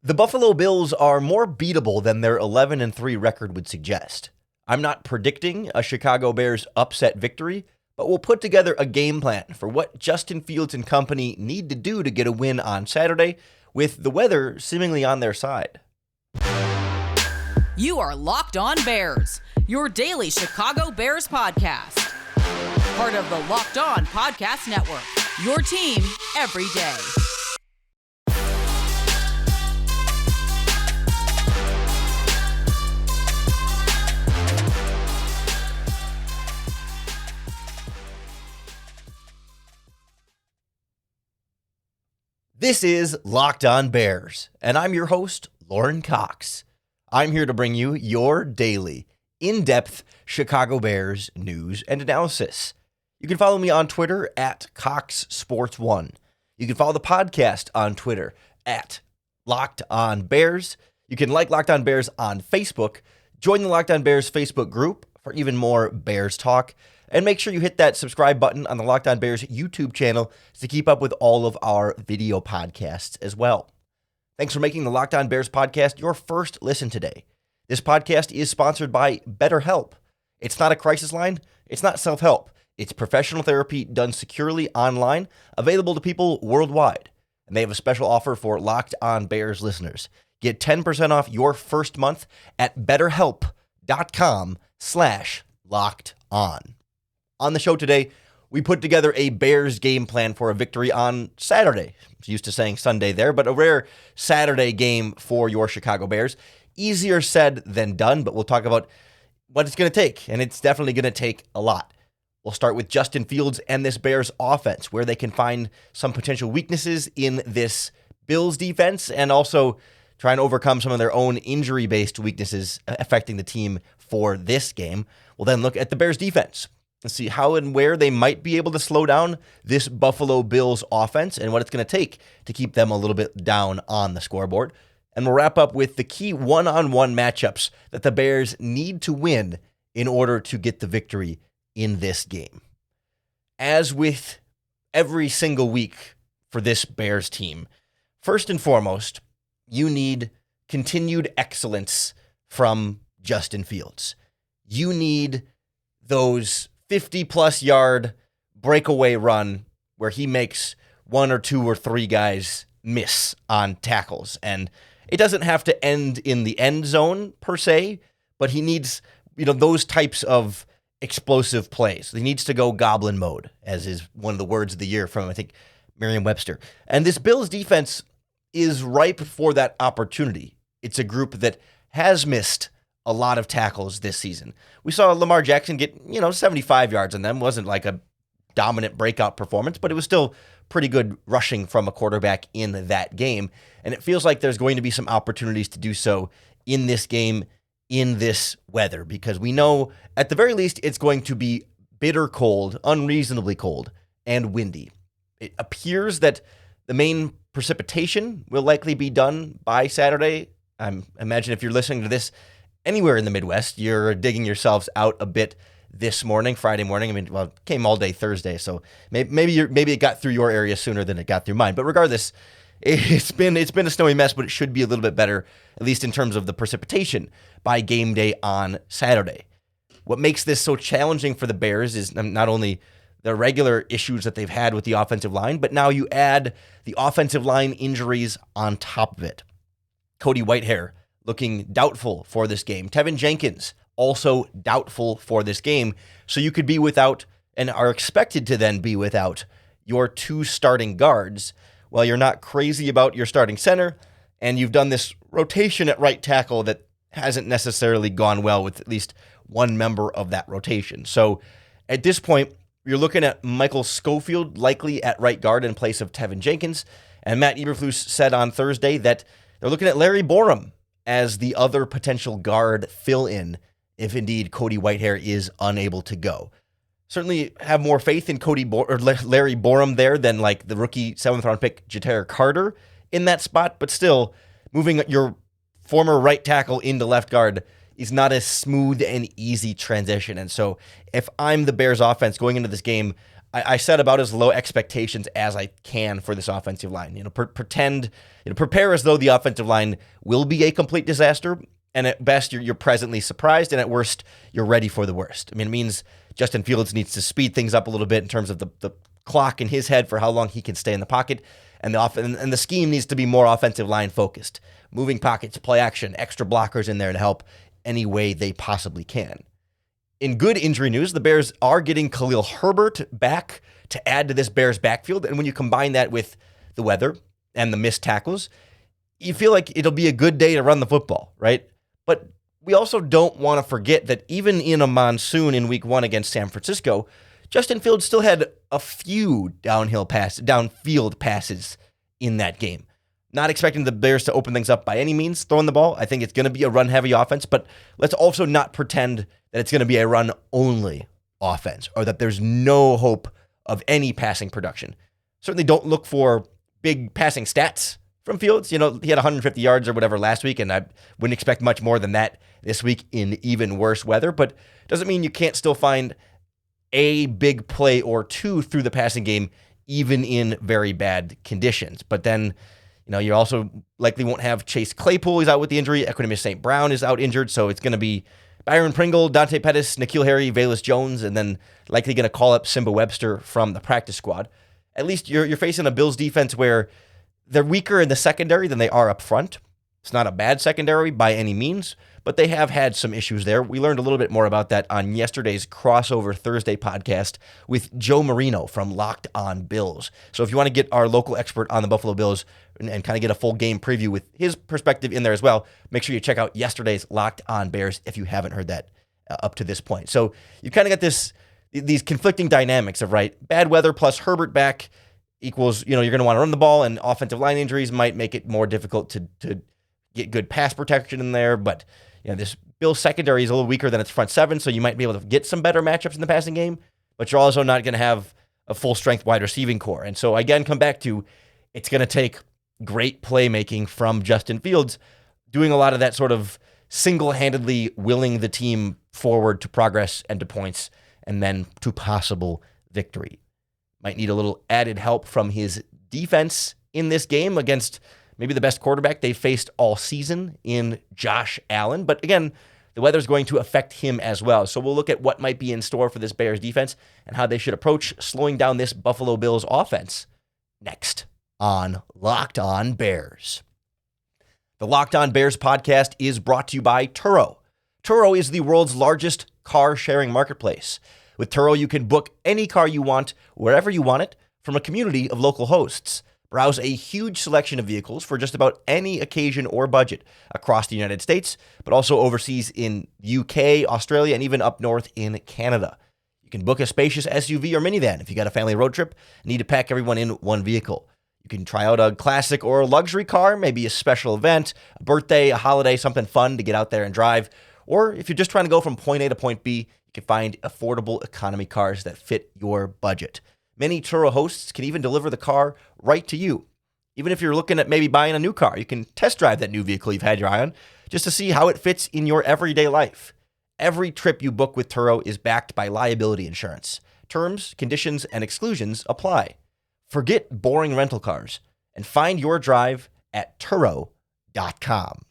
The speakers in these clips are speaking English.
The Buffalo Bills are more beatable than their 11-3 record would suggest. I'm not predicting a Chicago Bears upset victory, but we'll put together a game plan for what Justin Fields and company need to do to get a win on Saturday, with the weather seemingly on their side. You are Locked On Bears, your daily Chicago Bears podcast. Part of the Locked On Podcast Network, your team every day. This is Locked On Bears, and I'm your host, Lorin Cox. I'm here to bring you your daily, in-depth Chicago Bears news and analysis. You can follow me on Twitter at CoxSports1. You can follow the podcast on Twitter at Locked On Bears. You can like Locked On Bears on Facebook. Join the Locked On Bears Facebook group for even more Bears talk. And make sure you hit that subscribe button on the Locked On Bears YouTube channel to keep up with all of our video podcasts as well. Thanks for making the Locked On Bears podcast your first listen today. This podcast is sponsored by BetterHelp. It's not a crisis line. It's not self-help. It's professional therapy done securely online, available to people worldwide. And they have a special offer for Locked On Bears listeners. Get 10% off your first month at betterhelp.com/lockedon. On the show today, we put together a Bears game plan for a victory on Saturday. I'm used to saying Sunday there, but a rare Saturday game for your Chicago Bears. Easier said than done, but we'll talk about what it's going to take, and it's definitely going to take a lot. We'll start with Justin Fields and this Bears offense, where they can find some potential weaknesses in this Bills defense, and also try and overcome some of their own injury-based weaknesses affecting the team for this game. We'll then look at the Bears defense and see how and where they might be able to slow down this Buffalo Bills offense and what it's going to take to keep them a little bit down on the scoreboard. And we'll wrap up with the key one-on-one matchups that the Bears need to win in order to get the victory in this game. As with every single week for this Bears team, first and foremost, you need continued excellence from Justin Fields. You need those 50-plus yard breakaway run where he makes one or two or three guys miss on tackles. And it doesn't have to end in the end zone per se, but he needs, those types of explosive plays. He needs to go goblin mode, as is one of the words of the year from, I think, Merriam-Webster. And this Bills defense is ripe for that opportunity. It's a group that has missed a lot of tackles this season. We saw Lamar Jackson get, 75 yards on them. Wasn't like a dominant breakout performance, but it was still pretty good rushing from a quarterback in that game. And it feels like there's going to be some opportunities to do so in this game, in this weather, because we know at the very least it's going to be bitter cold, unreasonably cold, and windy. It appears that the main precipitation will likely be done by Saturday. I imagine if you're listening to this anywhere in the Midwest, you're digging yourselves out a bit this morning, Friday morning. It came all day Thursday, so maybe it got through your area sooner than it got through mine. But regardless, it's been a snowy mess, but it should be a little bit better, at least in terms of the precipitation, by game day on Saturday. What makes this so challenging for the Bears is not only the regular issues that they've had with the offensive line, but now you add the offensive line injuries on top of it. Cody Whitehair looking doubtful for this game. Tevin Jenkins also doubtful for this game. So you could be without, and are expected to then be without, your two starting guards. Well, you're not crazy about your starting center, and you've done this rotation at right tackle that hasn't necessarily gone well with at least one member of that rotation. So at this point, you're looking at Michael Schofield likely at right guard in place of Tevin Jenkins. And Matt Eberflus said on Thursday that they're looking at Larry Borom as the other potential guard fill-in if indeed Cody Whitehair is unable to go. Certainly have more faith in Larry Borom there than like the rookie 7th-round pick Ja'Tyre Carter in that spot, but still moving your former right tackle into left guard is not a smooth and easy transition. And so if I'm the Bears offense going into this game, I set about as low expectations as I can for this offensive line. Prepare as though the offensive line will be a complete disaster. And at best, you're presently surprised, and at worst, you're ready for the worst. I mean, it means Justin Fields needs to speed things up a little bit in terms of the clock in his head for how long he can stay in the pocket, and the scheme needs to be more offensive line focused. Moving pockets, play action, extra blockers in there to help any way they possibly can. In good injury news, the Bears are getting Khalil Herbert back to add to this Bears backfield, and when you combine that with the weather and the missed tackles, you feel like it'll be a good day to run the football, right? But we also don't want to forget that even in a monsoon in week 1 against San Francisco, Justin Fields still had a few downfield passes in that game. Not expecting the Bears to open things up by any means throwing the ball. I think it's going to be a run-heavy offense, but let's also not pretend that it's going to be a run-only offense or that there's no hope of any passing production. Certainly don't look for big passing stats from Fields. He had 150 yards or whatever last week, and I wouldn't expect much more than that this week in even worse weather, but doesn't mean you can't still find a big play or two through the passing game, even in very bad conditions. But then, you also likely won't have Chase Claypool. He's out with the injury. Equanimeous St. Brown is out injured, so it's going to be Byron Pringle, Dante Pettis, N'Keal Harry, Velus Jones, and then likely going to call up Simba Webster from the practice squad. At least you're facing a Bills defense where they're weaker in the secondary than they are up front. It's not a bad secondary by any means, but they have had some issues there. We learned a little bit more about that on yesterday's Crossover Thursday podcast with Joe Marino from Locked On Bills. So if you want to get our local expert on the Buffalo Bills and kind of get a full game preview with his perspective in there as well, make sure you check out yesterday's Locked On Bears if you haven't heard that up to this point. So you kind of got these conflicting dynamics of, right, bad weather plus Herbert back equals, you're going to want to run the ball, and offensive line injuries might make it more difficult to get good pass protection in there. But this Bills secondary is a little weaker than its front seven, so you might be able to get some better matchups in the passing game, but you're also not going to have a full-strength wide receiving core. And so, again, come back to it's going to take great playmaking from Justin Fields, doing a lot of that sort of single-handedly willing the team forward to progress and to points and then to possible victory. Might need a little added help from his defense in this game against maybe the best quarterback they faced all season in Josh Allen. But again, the weather's going to affect him as well. So we'll look at what might be in store for this Bears defense and how they should approach slowing down this Buffalo Bills offense next on Locked On Bears. The Locked On Bears podcast is brought to you by Turo. Turo is the world's largest car sharing marketplace. With Turo, you can book any car you want, wherever you want it, from a community of local hosts. Browse a huge selection of vehicles for just about any occasion or budget across the United States, but also overseas in UK, Australia, and even up north in Canada. You can book a spacious SUV or minivan if you got a family road trip and need to pack everyone in one vehicle. You can try out a classic or a luxury car, maybe a special event, a birthday, a holiday, something fun to get out there and drive. Or if you're just trying to go from point A to point B, you can find affordable economy cars that fit your budget. Many Turo hosts can even deliver the car right to you. Even if you're looking at maybe buying a new car, you can test drive that new vehicle you've had your eye on just to see how it fits in your everyday life. Every trip you book with Turo is backed by liability insurance. Terms, conditions, and exclusions apply. Forget boring rental cars and find your drive at Turo.com.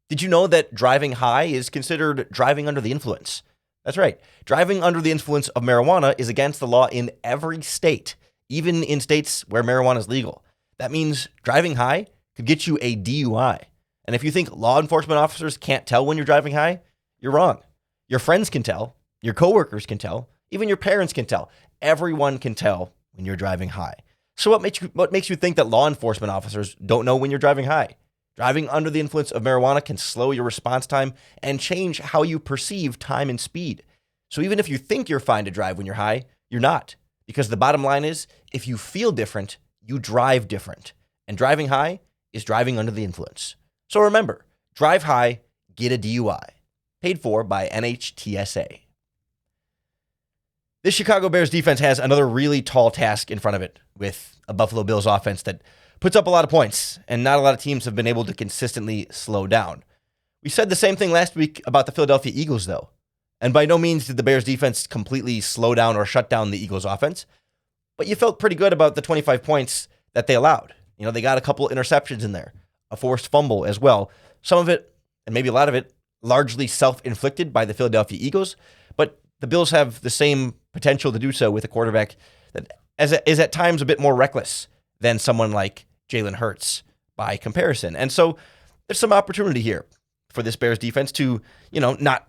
Did you know that driving high is considered driving under the influence? That's right. Driving under the influence of marijuana is against the law in every state, even in states where marijuana is legal. That means driving high could get you a DUI. And if you think law enforcement officers can't tell when you're driving high, you're wrong. Your friends can tell, your coworkers can tell, even your parents can tell. Everyone can tell when you're driving high. So what makes you think that law enforcement officers don't know when you're driving high? Driving under the influence of marijuana can slow your response time and change how you perceive time and speed. So even if you think you're fine to drive when you're high, you're not. Because the bottom line is, if you feel different, you drive different. And driving high is driving under the influence. So remember, drive high, get a DUI. Paid for by NHTSA. This Chicago Bears defense has another really tall task in front of it with a Buffalo Bills offense that puts up a lot of points, and not a lot of teams have been able to consistently slow down. We said the same thing last week about the Philadelphia Eagles, though. And by no means did the Bears defense completely slow down or shut down the Eagles offense, but you felt pretty good about the 25 points that they allowed. They got a couple interceptions in there, a forced fumble as well. Some of it, and maybe a lot of it, largely self-inflicted by the Philadelphia Eagles, but the Bills have the same potential to do so with a quarterback that is at times a bit more reckless than someone like Jalen Hurts by comparison. And so there's some opportunity here for this Bears defense to, not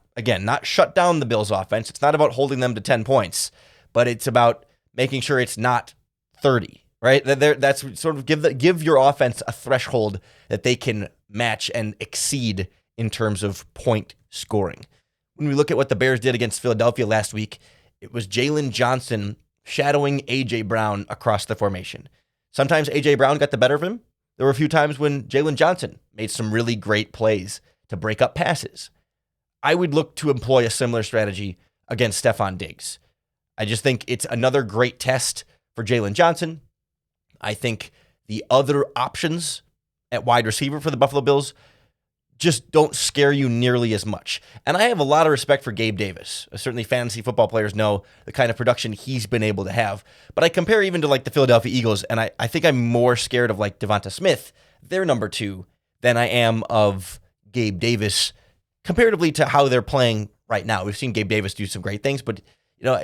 shut down the Bills offense. It's not about holding them to 10 points, but it's about making sure it's not 30, right? That's sort of give your offense a threshold that they can match and exceed in terms of point scoring. When we look at what the Bears did against Philadelphia last week, it was Jalen Johnson shadowing A.J. Brown across the formation. Sometimes A.J. Brown got the better of him. There were a few times when Jalen Johnson made some really great plays to break up passes. I would look to employ a similar strategy against Stefon Diggs. I just think it's another great test for Jalen Johnson. I think the other options at wide receiver for the Buffalo Bills just don't scare you nearly as much. And I have a lot of respect for Gabe Davis. Certainly fantasy football players know the kind of production he's been able to have. But I compare even to like the Philadelphia Eagles, and I think I'm more scared of like Devonta Smith, their number 2, than I am of Gabe Davis comparatively to how they're playing right now. We've seen Gabe Davis do some great things, but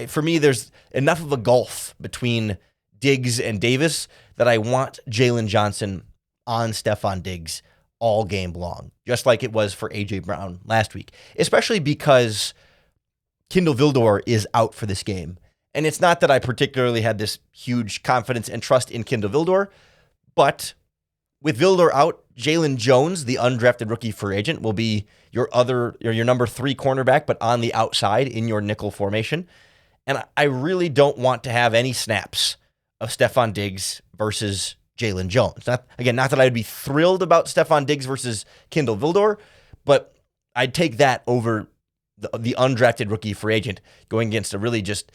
for me, there's enough of a gulf between Diggs and Davis that I want Jalen Johnson on Stefon Diggs all game long, just like it was for A.J. Brown last week, especially because Kindle Vildor is out for this game. And it's not that I particularly had this huge confidence and trust in Kindle Vildor, but with Vildor out, Jalen Jones, the undrafted rookie free agent, will be your number 3 cornerback, but on the outside in your nickel formation. And I really don't want to have any snaps of Stefon Diggs versus Jalen Jones. Not that I would be thrilled about Stefon Diggs versus Kindle Vildor, but I'd take that over the undrafted rookie free agent going against a really just,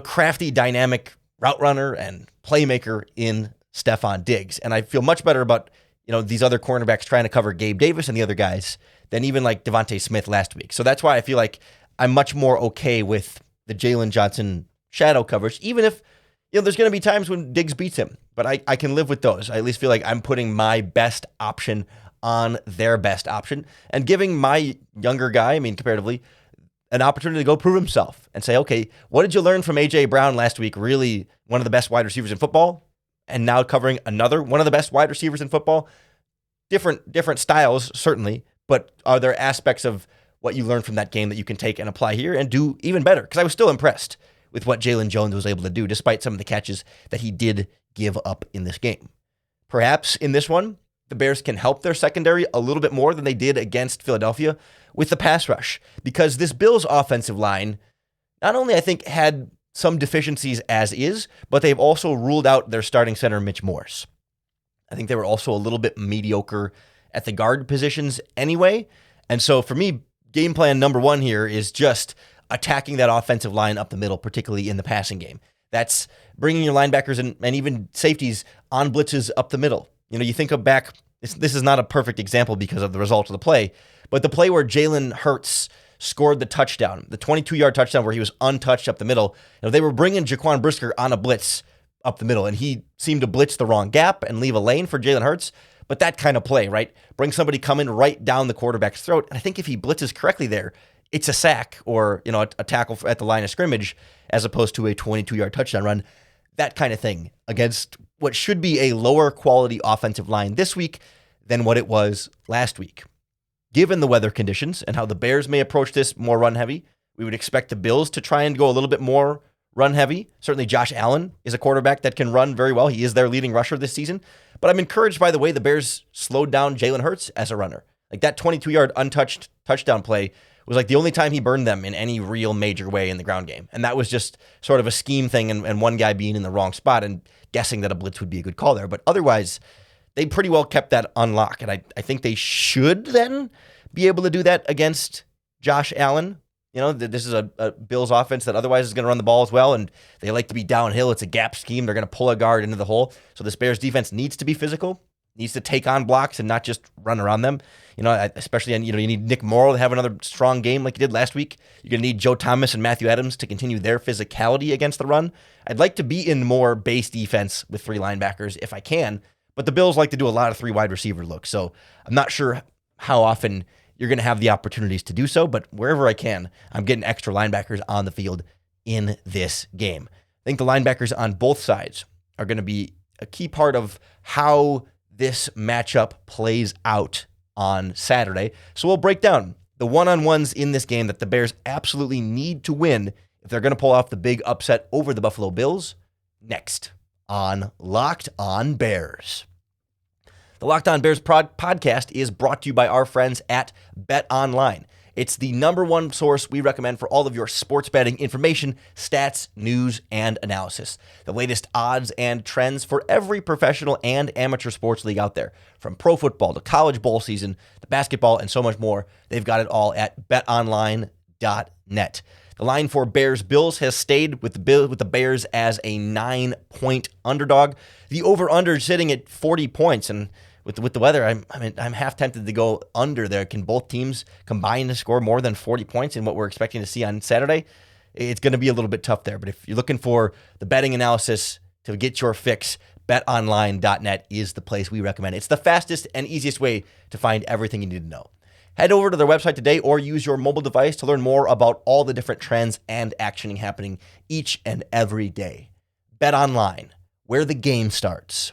crafty, dynamic route runner and playmaker in Stefon Diggs. And I feel much better about, these other cornerbacks trying to cover Gabe Davis and the other guys than even like Devontae Smith last week. So that's why I feel like I'm much more okay with the Jalen Johnson shadow coverage, even if, there's going to be times when Diggs beats him, but I can live with those. I at least feel like I'm putting my best option on their best option and giving my younger guy, comparatively, an opportunity to go prove himself and say, okay, what did you learn from A.J. Brown last week? Really one of the best wide receivers in football, and now covering another one of the best wide receivers in football. Different styles, certainly, but are there aspects of what you learned from that game that you can take and apply here and do even better? Because I was still impressed with what Jalen Jones was able to do, despite some of the catches that he did give up in this game. Perhaps in this one, the Bears can help their secondary a little bit more than they did against Philadelphia with the pass rush, because this Bills offensive line not only, I think, had some deficiencies as is, but they've also ruled out their starting center, Mitch Morse. I think they were also a little bit mediocre at the guard positions anyway. And so for me, game plan number 1 here is just attacking that offensive line up the middle, particularly in the passing game. That's bringing your linebackers and even safeties on blitzes up the middle. You think of back, this is not a perfect example because of the result of the play, but the play where Jalen Hurts scored the touchdown, the 22-yard touchdown where he was untouched up the middle. They were bringing Jaquan Brisker on a blitz up the middle, and he seemed to blitz the wrong gap and leave a lane for Jalen Hurts. But that kind of play, right? Bring somebody coming right down the quarterback's throat. And I think if he blitzes correctly there, it's a sack or, a tackle at the line of scrimmage as opposed to a 22-yard touchdown run. That kind of thing against what should be a lower quality offensive line this week than what it was last week. Given the weather conditions and how the Bears may approach this more run heavy, we would expect the Bills to try and go a little bit more run heavy. Certainly Josh Allen is a quarterback that can run very well. He is their leading rusher this season. But I'm encouraged by the way the Bears slowed down Jalen Hurts as a runner. Like that 22-yard untouched touchdown play was like the only time he burned them in any real major way in the ground game. And that was just sort of a scheme thing and one guy being in the wrong spot and guessing that a blitz would be a good call there. But otherwise, they pretty well kept that on lock. And I think they should then be able to do that against Josh Allen. This is a Bills offense that otherwise is going to run the ball as well, and they like to be downhill. It's a gap scheme. They're going to pull a guard into the hole. So this Bears defense needs to be physical. needs to take on blocks and not just run around them. Especially, you need Nick Morrow to have another strong game like he did last week. You're going to need Joe Thomas and Matthew Adams to continue their physicality against the run. I'd like to be in more base defense with 3 linebackers if I can, but the Bills like to do a lot of 3 wide receiver looks, so I'm not sure how often you're going to have the opportunities to do so, but wherever I can, I'm getting extra linebackers on the field in this game. I think the linebackers on both sides are going to be a key part of how this matchup plays out on Saturday. So we'll break down the one-on-ones in this game that the Bears absolutely need to win if they're going to pull off the big upset over the Buffalo Bills next on Locked On Bears. The Locked On Bears podcast is brought to you by our friends at BetOnline. It's the number one source we recommend for all of your sports betting information, stats, news, and analysis. The latest odds and trends for every professional and amateur sports league out there. From pro football to college bowl season, to basketball, and so much more. They've got it all at betonline.net. The line for Bears-Bills has stayed with the Bears as a 9-point underdog. The over-under sitting at 40 points, and with the weather, I'm half tempted to go under there. Can both teams combine to score more than 40 points in what we're expecting to see on Saturday? It's going to be a little bit tough there. But if you're looking for the betting analysis to get your fix, betonline.net is the place we recommend. It's the fastest and easiest way to find everything you need to know. Head over to their website today or use your mobile device to learn more about all the different trends and actioning happening each and every day. BetOnline, where the game starts.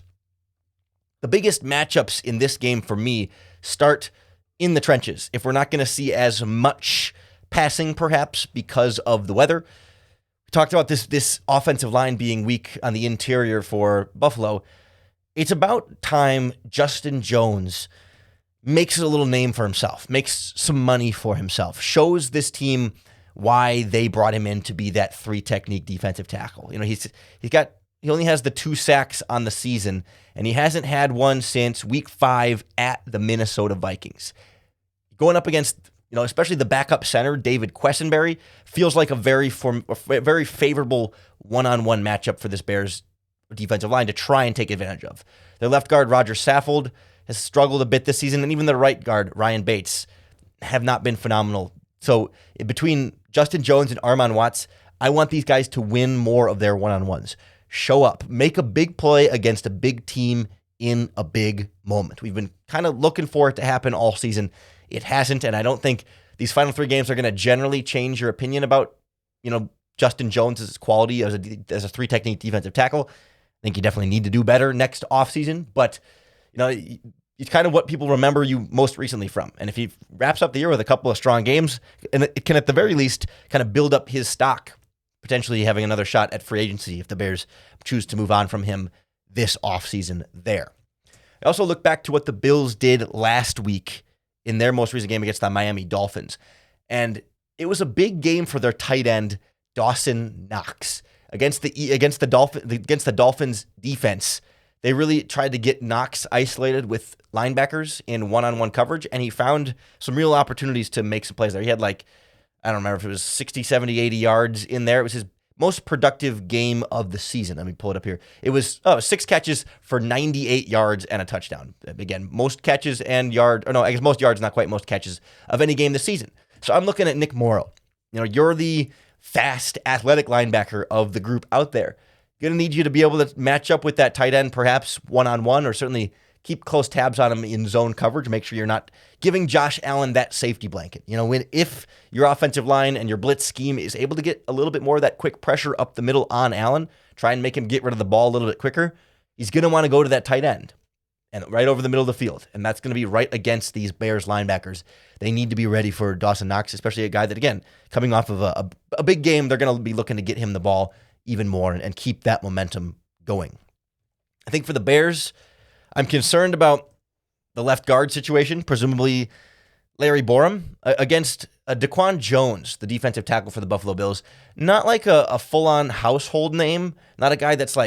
The biggest matchups in this game for me start in the trenches. If we're not going to see as much passing, perhaps because of the weather. We talked about this offensive line being weak on the interior for Buffalo. It's about time Justin Jones makes a little name for himself, makes some money for himself, shows this team why they brought him in to be that 3-technique defensive tackle. He only has the 2 sacks on the season, and he hasn't had one since week 5 at the Minnesota Vikings. Going up against, especially the backup center, David Quessenberry, feels like a very favorable one-on-one matchup for this Bears defensive line to try and take advantage of. Their left guard, Roger Saffold, has struggled a bit this season, and even the right guard, Ryan Bates, have not been phenomenal. So between Justin Jones and Armon Watts, I want these guys to win more of their one-on-ones. Show up, make a big play against a big team in a big moment. We've been kind of looking for it to happen all season. It hasn't, and I don't think these final 3 games are going to generally change your opinion about, Justin Jones' quality as a 3-technique defensive tackle. I think you definitely need to do better next offseason, but it's kind of what people remember you most recently from. And if he wraps up the year with a couple of strong games, and it can at the very least kind of build up his stock, potentially having another shot at free agency if the Bears choose to move on from him this offseason there. I also look back to what the Bills did last week in their most recent game against the Miami Dolphins. And it was a big game for their tight end, Dawson Knox. Against the Dolphins defense, they really tried to get Knox isolated with linebackers in one-on-one coverage, and he found some real opportunities to make some plays there. He had I don't remember if it was 60, 70, 80 yards in there. It was his most productive game of the season. Let me pull it up here. It was 6 catches for 98 yards and a touchdown. Again, most catches and most yards, not quite most catches of any game this season. So I'm looking at Nick Morrow. You're the fast, athletic linebacker of the group out there. Going to need you to be able to match up with that tight end, perhaps one-on-one, or certainly keep close tabs on him in zone coverage. Make sure you're not giving Josh Allen that safety blanket. If your offensive line and your blitz scheme is able to get a little bit more of that quick pressure up the middle on Allen, try and make him get rid of the ball a little bit quicker, he's going to want to go to that tight end and right over the middle of the field. And that's going to be right against these Bears linebackers. They need to be ready for Dawson Knox, especially a guy that, again, coming off of a big game, they're going to be looking to get him the ball even more and keep that momentum going. I think for the Bears, I'm concerned about the left guard situation, presumably Larry Borum, against Daquan Jones, the defensive tackle for the Buffalo Bills. Not like a full-on household name, not a guy that's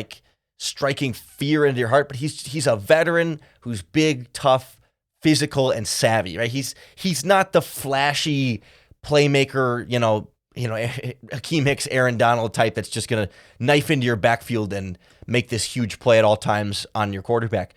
striking fear into your heart, but he's a veteran who's big, tough, physical, and savvy, right? He's not the flashy playmaker, Hakeem Hicks, Aaron Donald type that's just going to knife into your backfield and make this huge play at all times on your quarterback.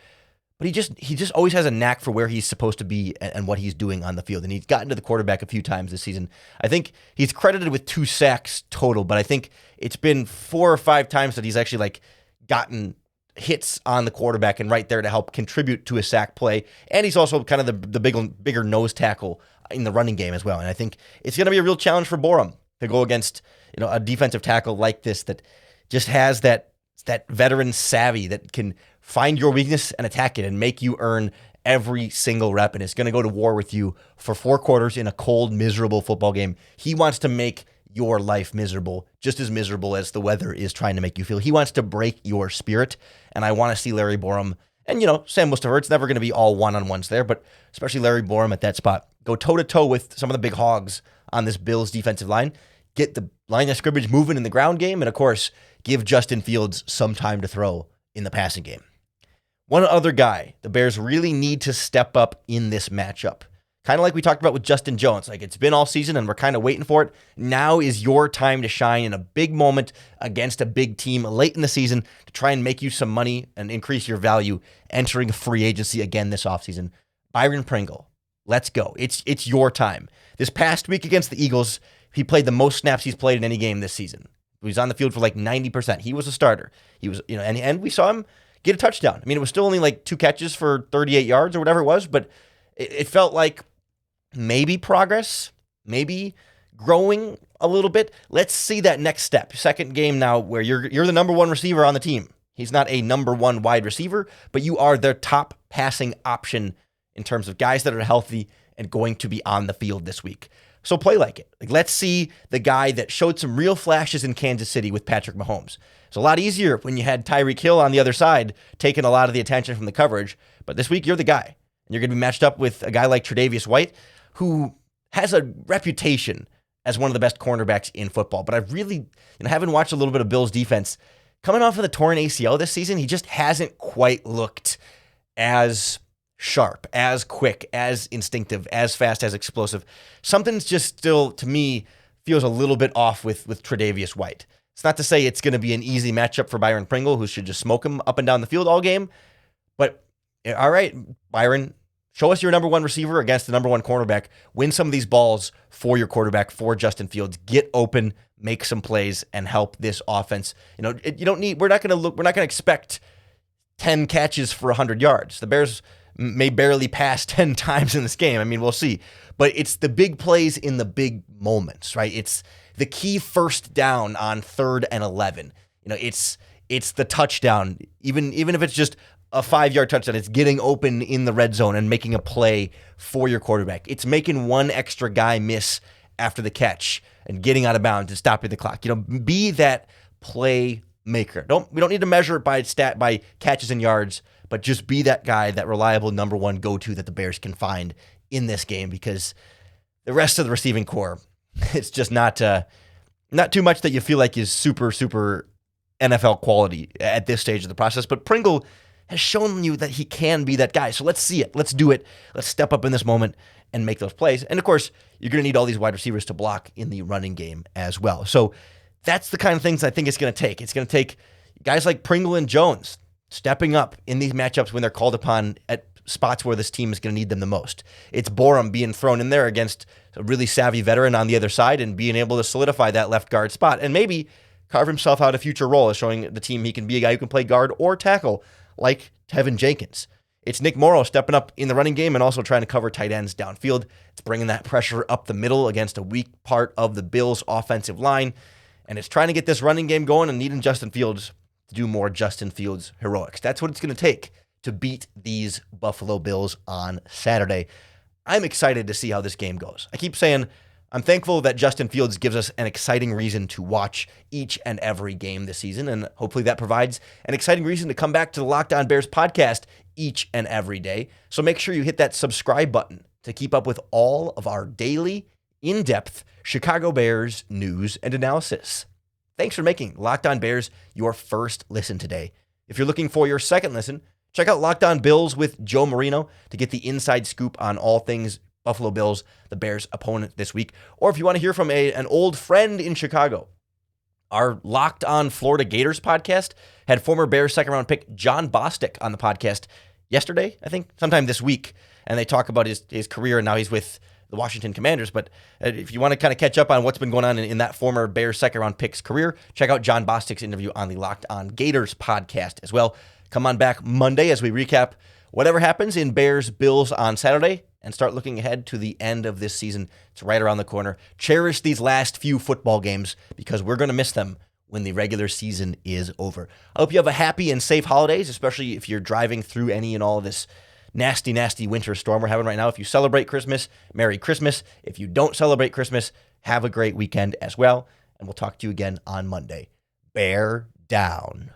but he just always has a knack for where he's supposed to be and what he's doing on the field. And he's gotten to the quarterback a few times this season. I think he's credited with 2 sacks total, but I think it's been 4 or 5 times that he's actually like gotten hits on the quarterback and right there to help contribute to a sack play. And he's also kind of the bigger nose tackle in the running game as well. And I think it's going to be a real challenge for Borum to go against, a defensive tackle like this that just has that veteran savvy that can find your weakness and attack it and make you earn every single rep, and is going to go to war with you for 4 quarters in a cold, miserable football game. He wants to make your life miserable, just as miserable as the weather is trying to make you feel. He wants to break your spirit, and I want to see Larry Borum, and Sam Mustipher, it's never going to be all one-on-ones there, but especially Larry Borum at that spot, go toe-to-toe with some of the big hogs on this Bills defensive line, get the line of scrimmage moving in the ground game, and of course, give Justin Fields some time to throw in the passing game. One other guy the Bears really need to step up in this matchup. Kind of like we talked about with Justin Jones. Like, it's been all season and we're kind of waiting for it. Now is your time to shine in a big moment against a big team late in the season to try and make you some money and increase your value entering free agency again this offseason. Byron Pringle, let's go. It's your time. This past week against the Eagles, he played the most snaps he's played in any game this season. He was on the field for like 90%. He was a starter. He was, and we saw him get a touchdown. I mean, it was still only like 2 catches for 38 yards or whatever it was, but it felt like maybe progress, maybe growing a little bit. Let's see that next step. Second game now where you're the number 1 receiver on the team. He's not a number 1 wide receiver, but you are their top passing option in terms of guys that are healthy and going to be on the field this week. So play like it. Like, let's see the guy that showed some real flashes in Kansas City with Patrick Mahomes. It's a lot easier when you had Tyreek Hill on the other side taking a lot of the attention from the coverage, but this week you're the guy. And you're going to be matched up with a guy like Tre'Davious White, who has a reputation as one of the best cornerbacks in football. But I've really, having watched a little bit of Bills defense, coming off of the torn ACL this season, he just hasn't quite looked as sharp, as quick, as instinctive, as fast, as explosive. Something's just still, to me, feels a little bit off with Tre'Davious White. It's not to say it's going to be an easy matchup for Byron Pringle, who should just smoke him up and down the field all game. But, all right, Byron, show us your number 1 receiver against the number 1 cornerback. Win some of these balls for your quarterback, for Justin Fields. Get open, make some plays, and help this offense. We're not going to expect 10 catches for 100 yards. The Bears may barely pass 10 times in this game. I mean, we'll see. But it's the big plays in the big moments, right? It's the key first down on 3rd and 11. It's the touchdown. Even if it's just a 5-yard touchdown, it's getting open in the red zone and making a play for your quarterback. It's making one extra guy miss after the catch and getting out of bounds and stopping the clock. Be that play maker. We don't need to measure it by catches and yards, but just be that guy, that reliable number 1 go-to that the Bears can find in this game, because the rest of the receiving core, it's just not too much that you feel like is super, super NFL quality at this stage of the process. But Pringle has shown you that he can be that guy. So let's see it. Let's do it. Let's step up in this moment and make those plays. And of course, you're going to need all these wide receivers to block in the running game as well. So that's the kind of things I think it's going to take. It's going to take guys like Pringle and Jones stepping up in these matchups when they're called upon at spots where this team is going to need them the most. It's Borum being thrown in there against a really savvy veteran on the other side and being able to solidify that left guard spot and maybe carve himself out a future role as showing the team he can be a guy who can play guard or tackle like Tevin Jenkins. It's Nick Morrow stepping up in the running game and also trying to cover tight ends downfield. It's bringing that pressure up the middle against a weak part of the Bills' offensive line. And it's trying to get this running game going and needing Justin Fields to do more Justin Fields heroics. That's what it's going to take to beat these Buffalo Bills on Saturday. I'm excited to see how this game goes. I keep saying I'm thankful that Justin Fields gives us an exciting reason to watch each and every game this season, and hopefully that provides an exciting reason to come back to the Locked On Bears podcast each and every day. So make sure you hit that subscribe button to keep up with all of our daily, in-depth Chicago Bears news and analysis. Thanks for making Locked On Bears your first listen today. If you're looking for your second listen, check out Locked On Bills with Joe Marino to get the inside scoop on all things Buffalo Bills, the Bears' opponent this week. Or if you want to hear from an old friend in Chicago, our Locked On Florida Gators podcast had former Bears second-round pick John Bostic on the podcast. yesterday, I think, sometime this week, and they talk about his career, and now he's with the Washington Commanders. But if you want to kind of catch up on what's been going on in that former Bears second-round pick's career, check out John Bostic's interview on the Locked On Gators podcast as well. Come on back Monday as we recap whatever happens in Bears-Bills on Saturday and start looking ahead to the end of this season. It's right around the corner. Cherish these last few football games because we're going to miss them when the regular season is over. I hope you have a happy and safe holidays, especially if you're driving through any and all of this nasty, nasty winter storm we're having right now. If you celebrate Christmas, Merry Christmas. If you don't celebrate Christmas, have a great weekend as well. And we'll talk to you again on Monday. Bear down.